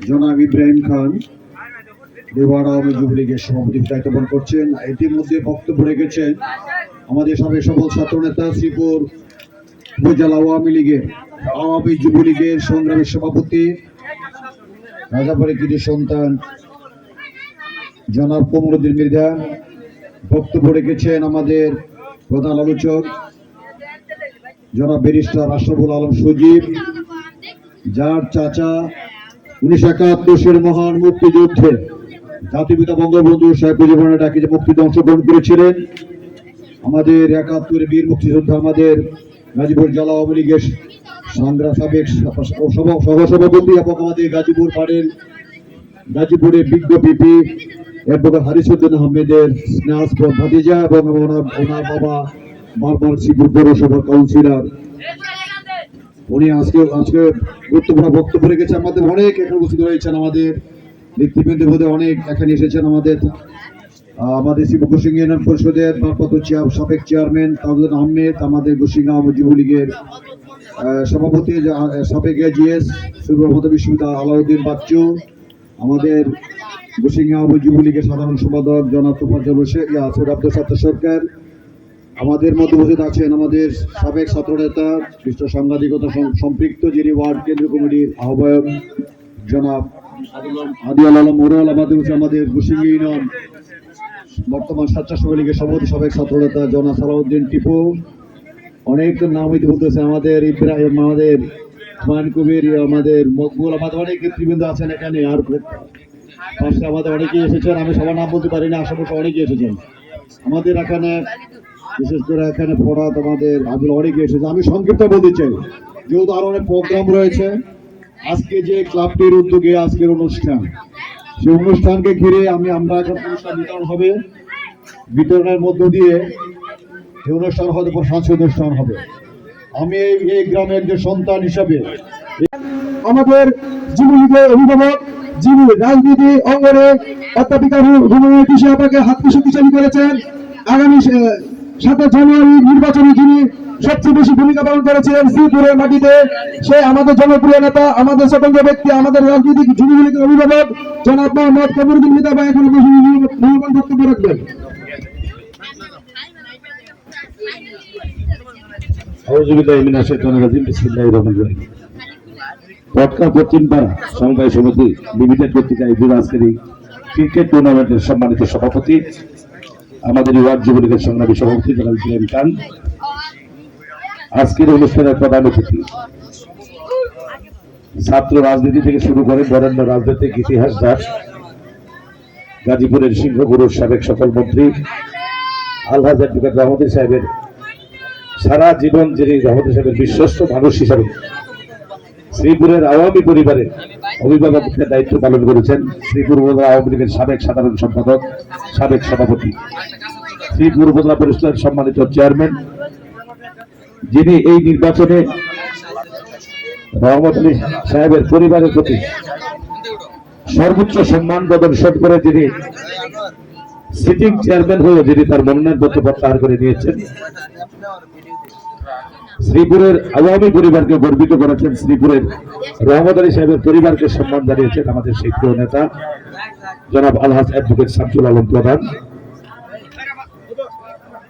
জনাব ইব্রাহিম খান দেওয়ারা আওয়ামী যুবলীগের সভাপতি দায়িত্ব পালন করছেন। ইতিমধ্যে বক্তব্য রেখেছেন আমাদের সাবেক সফল ছাত্রনেতা শ্রীপুর উপজেলা আওয়ামী যুবলীগের সংগ্রামী সভাপতি রাজাবাড়ি কৃতি সন্তান জনাব কমরুদ্দিন মৃধা। বক্তব্য রেখেছেন আমাদের প্রধান আলোচক জনাব ব্যারিস্টার আশরাফুল আলম সজীব, যার চাচা 1971 মহান মুক্তিযুদ্ধে জাতিপিতা বঙ্গবন্ধু শেখ মুজিবুর রহমানের ডাকে যে মুক্তিতে অংশগ্রহণ করেছিলেন। আমাদের 71 বীর মুক্তিযোদ্ধা, আমাদের গাজীপুর জেলা আওয়ামী লীগের সাবেক সহসভাপতি এবং আমাদের গাজীপুরের বিজ্ঞ পিপি অ্যাডভোকেট হারিসউদ্দিন আহমেদের স্নেহাস্পদ ভাতিজা এবং ওনার বাবা বারবার শ্রীপুর পৌরসভার কাউন্সিলর। উনি আজকে গুরুত্বপূর্ণ বক্তব্য রেখেছে। আমাদের অনেক এখানে উপস্থিত রয়েছেন, আমাদের নেতৃবৃন্দ অনেক এখানে এসেছেন। আমাদের শ্রীপুর গোসিংহ ইউনিয়ন পরিষদের ভারপ্রাপ্ত সাবেক চেয়ারম্যান তাজুদ্দিন আহমেদ, আমাদের গোসিংহ যুবলীগের সভাপতি সাবেক এজিএস সুব্রত বিশ্ববিদ্যালয় আলাউদ্দিন বাচ্চু, আমাদের গোসিংহ যুবলীগের সাধারণ সম্পাদক জনাব তোফাজ্জল হোসেন আব্দুল সত্তার সরকার। আমাদের মধ্যে উপস্থিত আছেন আমাদের সাবেক ছাত্রনেতা বিশ্ব সাংবাদিকতা সম্পৃক্ত যিনি ওয়ার্ড কেন্দ্রীয় কমিটির আহ্বায়ক জনাব আদিয়াল আলম মোরাল। আমাদের গোসিংহ ইউনিয়ন বর্তমান স্বেচ্ছাসেবক লীগের সভাপতি সাবেক ছাত্রনেতা জনাব সালাউদ্দিন টিপু। অনেক নাম হইতে বলতেছে, আমাদের ইব্রাহিম, আমাদের হুমায়ুন কবির, আমাদের মকবুল, আমাদের অনেক নেতৃবৃন্দ আছেন এখানে। আর পাশে আমাদের অনেকেই এসেছেন, আমি সবার নাম বলতে পারি না, আশেপাশে অনেকেই এসেছেন। আমাদের এখানে বিশেষ করে এখানে ফরাত, আমাদের আগুলো অনেকে এসেছে। আমি সংক্ষিপ্ত বলতে চাই, যেহেতু আরো অনেক প্রোগ্রাম রয়েছে। আজকে যে ক্লাবটির উদ্যোগে আজকের অনুষ্ঠান, সেই অনুষ্ঠানকে ঘিরে আমরা এখন অনুষ্ঠান বিতরণ হবে। বিতরণের মধ্য দিয়ে এই অনুষ্ঠান হয়তো সাংস্কৃতিক অনুষ্ঠান হবে। আমি এই গ্রামের যে সন্তান হিসাবে আমাদের যুবলীগের অভিভাবক, যিনি রাজনীতি অঙ্গনে অধ্যাপিকা কৃষি আপাকে হাত শক্তিশালী করেছেন, আগামী 7 জানুয়ারি নির্বাচনে যিনি সবচেয়ে বেশি ভূমিকা পালন করেছিলেন শ্রীপুরের মাটিতে, সে আমাদের জনপ্রিয় নেতা, আমাদের স্বতন্ত্র ব্যক্তি, আমাদের রাজনৈতিক যুবলীগের অভিভাবক জনাব মোহাম্মদ কমরুদ্দিন মৃধা ভাই এখন মূল্যবান বক্তব্য রাখবেন। সমবায় সমিতি লিমিটেড পত্রিকায় আজকের এই ক্রিকেট টুর্নামেন্টের সম্মানিত সভাপতি, আমাদের ওয়ার্ড যুবলীগের সংগ্রামী সভাপতি জনাব ইব্রাহিম খান, আজকের অনুষ্ঠানের প্রধান অতিথি, ছাত্র রাজনীতি থেকে শুরু করে বরেণ্য রাজনৈতিক ইতিহাস দাস, গাজীপুরের সিংহপুরের সাবেক সফল মন্ত্রী আলহাজ অ্যাডভোকেট রহমতুল্লাহ সাহেবের সারা জীবন যিনি রহমতুল্লাহ সাহেবের বিশ্বস্ত মানুষ হিসাবে শ্রীপুরের আওয়ামী পরিবারের অভিভাবকের দায়িত্ব পালন করেছেন, শ্রীপুর উপজেলা আওয়ামী লীগের সাবেক সাধারণ সম্পাদক, সাবেক সভাপতি, শ্রীপুর উপজেলা পরিষদের সম্মানিত চেয়ারম্যান, যিনি এই নির্বাচনে রহমতুল্লাহ সাহেবের পরিবারের প্রতি সর্বোচ্চ সম্মান প্রদর্শন করে যিনি সিটিং চেয়ারম্যান হয়ে যিনি তার মনোনয়ন পত্র প্রত্যাহার করে নিয়েছেন, শ্রীপুরের আওয়ামী পরিবারকে গর্বিত করেছেন, শ্রীপুরের রহমতুল্লাহ সাহেবের পরিবারকে সম্মান জানিয়েছেন আমাদের সেই প্রিয় নেতা জনাব আলহাজ অ্যাডভোকেট শামসুল আলম প্রধান।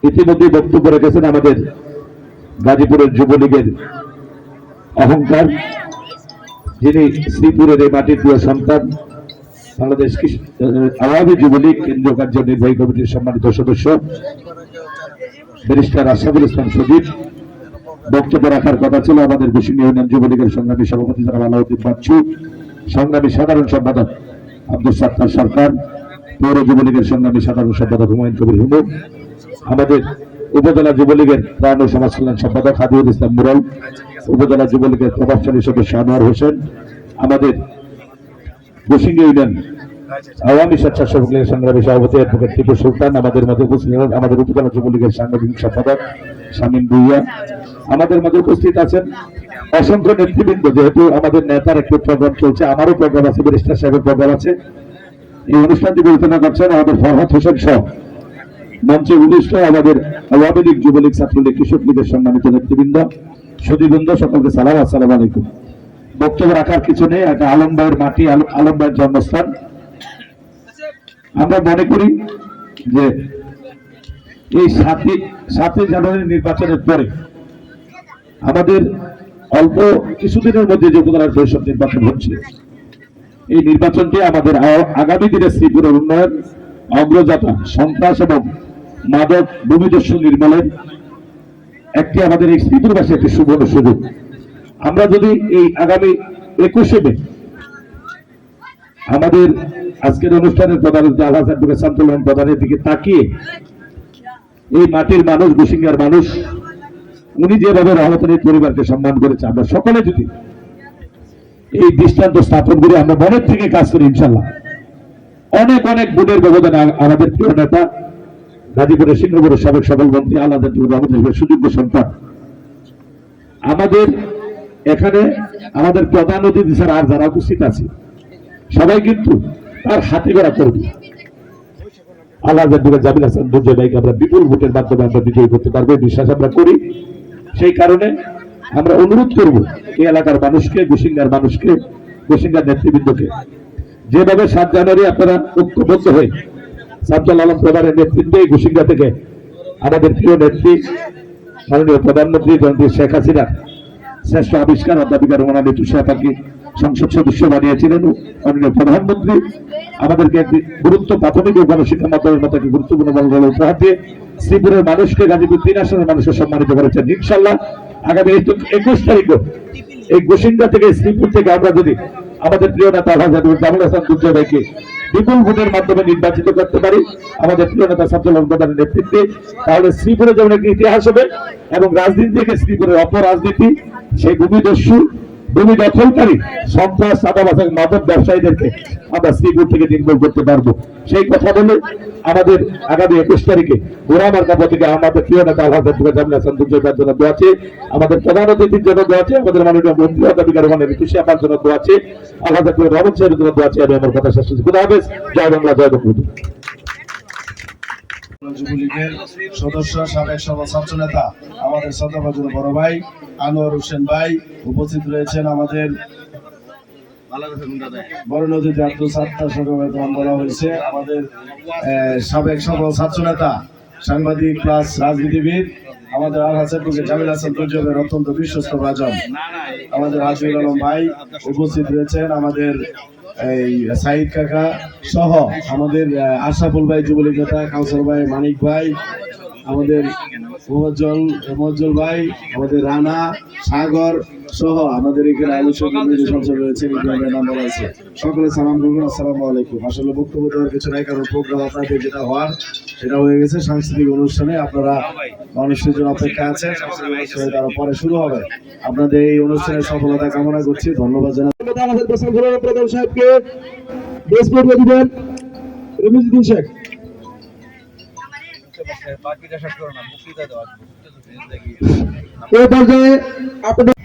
ইতিমধ্যে বক্তব্য রেখেছেন আমাদের গাজীপুরের যুবলীগের অহংকার, যিনি শ্রীপুরের এই মাটির প্রিয় সন্তান, বাংলাদেশ আওয়ামী যুবলীগ কেন্দ্রীয় কার্যনির্বাহী কমিটির সম্মানিত সদস্য ব্যারিস্টার আশরাফুল ইসলাম সজীব। বক্তব্য রাখার কথা ছিল আমাদের গোসিংহ ইউনিয়ন যুবলীগের সংগ্রামী সভাপতি জনাব আলাউদ্দিন বাচ্চু, সংগ্রামী সাধারণ সম্পাদক আব্দুল সত্তার সরকার, পৌর যুবলীগের সংগ্রামী সাধারণ সম্পাদক হুমায়ুন কবির হুমুর, আমাদের উপজেলা যুবলীগের ত্রাণ ও সমাজ কল্যাণ সম্পাদক হাদিউল ইসলাম মুরাল, উপজেলা যুবলীগের প্রভাবশালী সদস্য আনোয়ার হোসেন, আমাদের গোসিংহ ইউনিয়ন আওয়ামী স্বেচ্ছাসেবক লীগের সংগ্রামী সভাপতি অ্যাডভোকেট টিপু সুলতান, আমাদের মধ্যে উপস্থিত আমাদের উপজেলা যুবলীগের সাংগঠনিক সম্পাদক শামীম ভুইয়া, আমাদের মধ্যে উপস্থিত আছেন অসংখ্য নেতৃবৃন্দ। যেহেতু আমাদের নেতার একটি প্রোগ্রাম চলছে, আমারও প্রোগ্রাম আছে, ব্যারিস্টার সাহেবের প্রোগ্রাম আছে, এই অনুষ্ঠানটি পরিচালনা করছেন আমাদের ফরহাদ হোসেন সহ মঞ্চে উপবিষ্ট আমাদের আওয়ামী লীগ, যুবলীগ, ছাত্রলীগ, কৃষক লীগের সম্মানিত নেতৃবৃন্দ, সুধীবৃন্দ, সকলকে সালাম, আসসালামু আলাইকুম। বক্তব্য রাখার কিছু নেই। একটা আলম ভাইয়ের মাটি, আলম ভাইয়ের জন্মস্থান। আমরা মনে করি যে এই 7ই জানুয়ারি নির্বাচনের পরে আমাদের অল্প কিছুদিনের মধ্যে যে উপজেলা পরিষদ নির্বাচন হচ্ছে, এই নির্বাচনটি আমাদের আগামী দিনে শ্রীপুরের উন্নয়ন, অগ্রযাত্রা, সন্ত্রাস এবং মাদক ভূমিদস্যু নির্মূলের একটি আমাদের এই শ্রীপুরবাসী একটি সুবর্ণ সুযোগ। আমরা যদি এই আগামী 21শে মে আমাদের আজকের অনুষ্ঠানের প্রধান আলহাজ অ্যাডভোকেট শামসুল আলম প্রধানের দিকে তাকিয়ে এই মাটির মানুষ, গুসিঙ্গার মানুষ, উনি যেভাবে রহমতের পরিবারকে সম্মান করেছে, আমরা সকলে যদি এই দৃষ্টান্ত স্থাপন করে আমরা মনের থেকে কাজ করি, ইনশাল্লাহ অনেক অনেক গুণের ব্যবধানে আমাদের প্রিয় নেতা গাজীপুরের সিংহপুরের সাবেক সফল মন্ত্রী আলাদা রহমতের সুযোগ্য সন্তান, আমাদের এখানে আমাদের প্রধান অতিথি স্যার আর যারা উপস্থিত আছে সবাই কিন্তু তার হাতে গড়া করবে। আলহাজ অ্যাডভোকেট জামিল হাসান দুর্জয় ভাইকে আমরা বিপুল ভোটের মাধ্যমে আমরা বিজয়ী করতে পারবো, বিশ্বাস আমরা করি। সেই কারণে আমরা অনুরোধ করব এই এলাকার মানুষকে, গুসিঙ্গার মানুষকে, গুসিঙ্গার নেতৃবৃন্দকে, যেভাবে 7 জানুয়ারি আপনারা ঐক্যবদ্ধ হয়ে শামসুল আলম প্রধানের নেতৃত্বে গুসিঙ্গা থেকে আমাদের প্রিয় নেত্রী মাননীয় প্রধানমন্ত্রী জননেত্রী শেখ হাসিনা শ্রেষ্ঠ আবিষ্কার অধ্যাপিকা রমনা তুষাপাকে সংসদ সদস্য বানিয়েছিলেন মাননীয় প্রধানমন্ত্রী, আমাদেরকে একটি প্রাথমিক ও গণশিক্ষা মাধ্যমের মতো একটি গুরুত্বপূর্ণ বল উপহার দিয়ে শ্রীপুরের মানুষকে, গাজীপুর 3 আসনের মানুষকে সম্মানিত করেছেন। ইনশাল্লাহ আগামী 21 তারিখে এই গুসিঙ্গা থেকে, শ্রীপুর থেকে আমরা যদি আমাদের প্রিয় নেতা আলহাজ অ্যাডভোকেট জামিল হাসান দুর্জয় ভাইকে বিপুল ভোটের মাধ্যমে নির্বাচিত করতে পারি আমাদের প্রিয় নেতা শামসুল আলম প্রধানের নেতৃত্বে, তাহলে শ্রীপুরে যেমন একটি ইতিহাস হবে এবং রাজনীতি থেকে শ্রীপুরের অপরাজনীতি, সেই ভূমিদস্যু, ভূমি দখলকারী, সন্ত্রাস, চাঁদাবাজ এবং মাদক ব্যবসায়ীদেরকে আমরা শ্রীপুর থেকে নির্মূল করতে পারবো। সেই কথা বলে আমাদের আগামী 21 তারিখে গোরামার কাপড় থেকে আমাদের প্রিয় নেতা আলহাজ অ্যাডভোকেট জামিল হাসান দুর্জয় ভাইয়ের জন্য দোয়া আছে, আমাদের প্রধান অতিথির জন্য দোয়া আছে, আমাদের মাননীয় মন্ত্রী অধ্যাপিকা রহমানের তুষাপার জন্য দোয়া আছে, আলহাজ অ্যাডভোকেট রহমান সাহেবের জন্য দোয়া আছে। আমি আমার কথা শেষ করছি। খুদা হাফেজ। জয় বাংলা, জয় বঙ্গবন্ধু। যুবলীগের সদস্য, সাবেক সভা ছাত্র নেতা, আমাদের শ্রদ্ধাভাজন বড় ভাই আনোয়ার হোসেন ভাই উপস্থিত রয়েছেন। আমাদের বড় নদীতে আব্দুল সাত্তার সরকার বলা হয়েছে, আমাদের সাবেক সভা ছাত্র নেতা, সাংবাদিক প্লাস রাজনীতিবিদ আমাদের আলহাজ অ্যাডভোকেট জামিল হাসান দুর্জয়ের অত্যন্ত বিশ্বস্ত ভাজন আমাদের আজিজুল আলম ভাই উপস্থিত রয়েছেন। আমাদের এই সাইদ কাকা সহ আমাদের আশরাফুল ভাই, যুবলীগ নেতা, কাউসার ভাই, মানিক ভাই, আমাদের মোয়াজ্জল ভাই, আমাদের রানা, সাগর সহ আমাদের এখানে আলোচক রয়েছেন, নাম বলা আছে। সকলে সালাম করবেন, আসসালামু আলাইকুম। আসলে বক্তব্য দেওয়ার কিছু নাই, কারণ প্রোগ্রাম আপনাদের যেটা হওয়ার সেটা হয়ে গেছে। সাংস্কৃতিক অনুষ্ঠানে আপনারা মানুষের জন্য অপেক্ষা আছে, তারা পরে শুরু হবে। আপনাদের এই অনুষ্ঠানের সফলতা কামনা করছি, ধন্যবাদ জানাই। প্রধান সাহেবকে দিবেন রমিজুদ্দিন শেখ। এই পর্যায়ে আপনাদের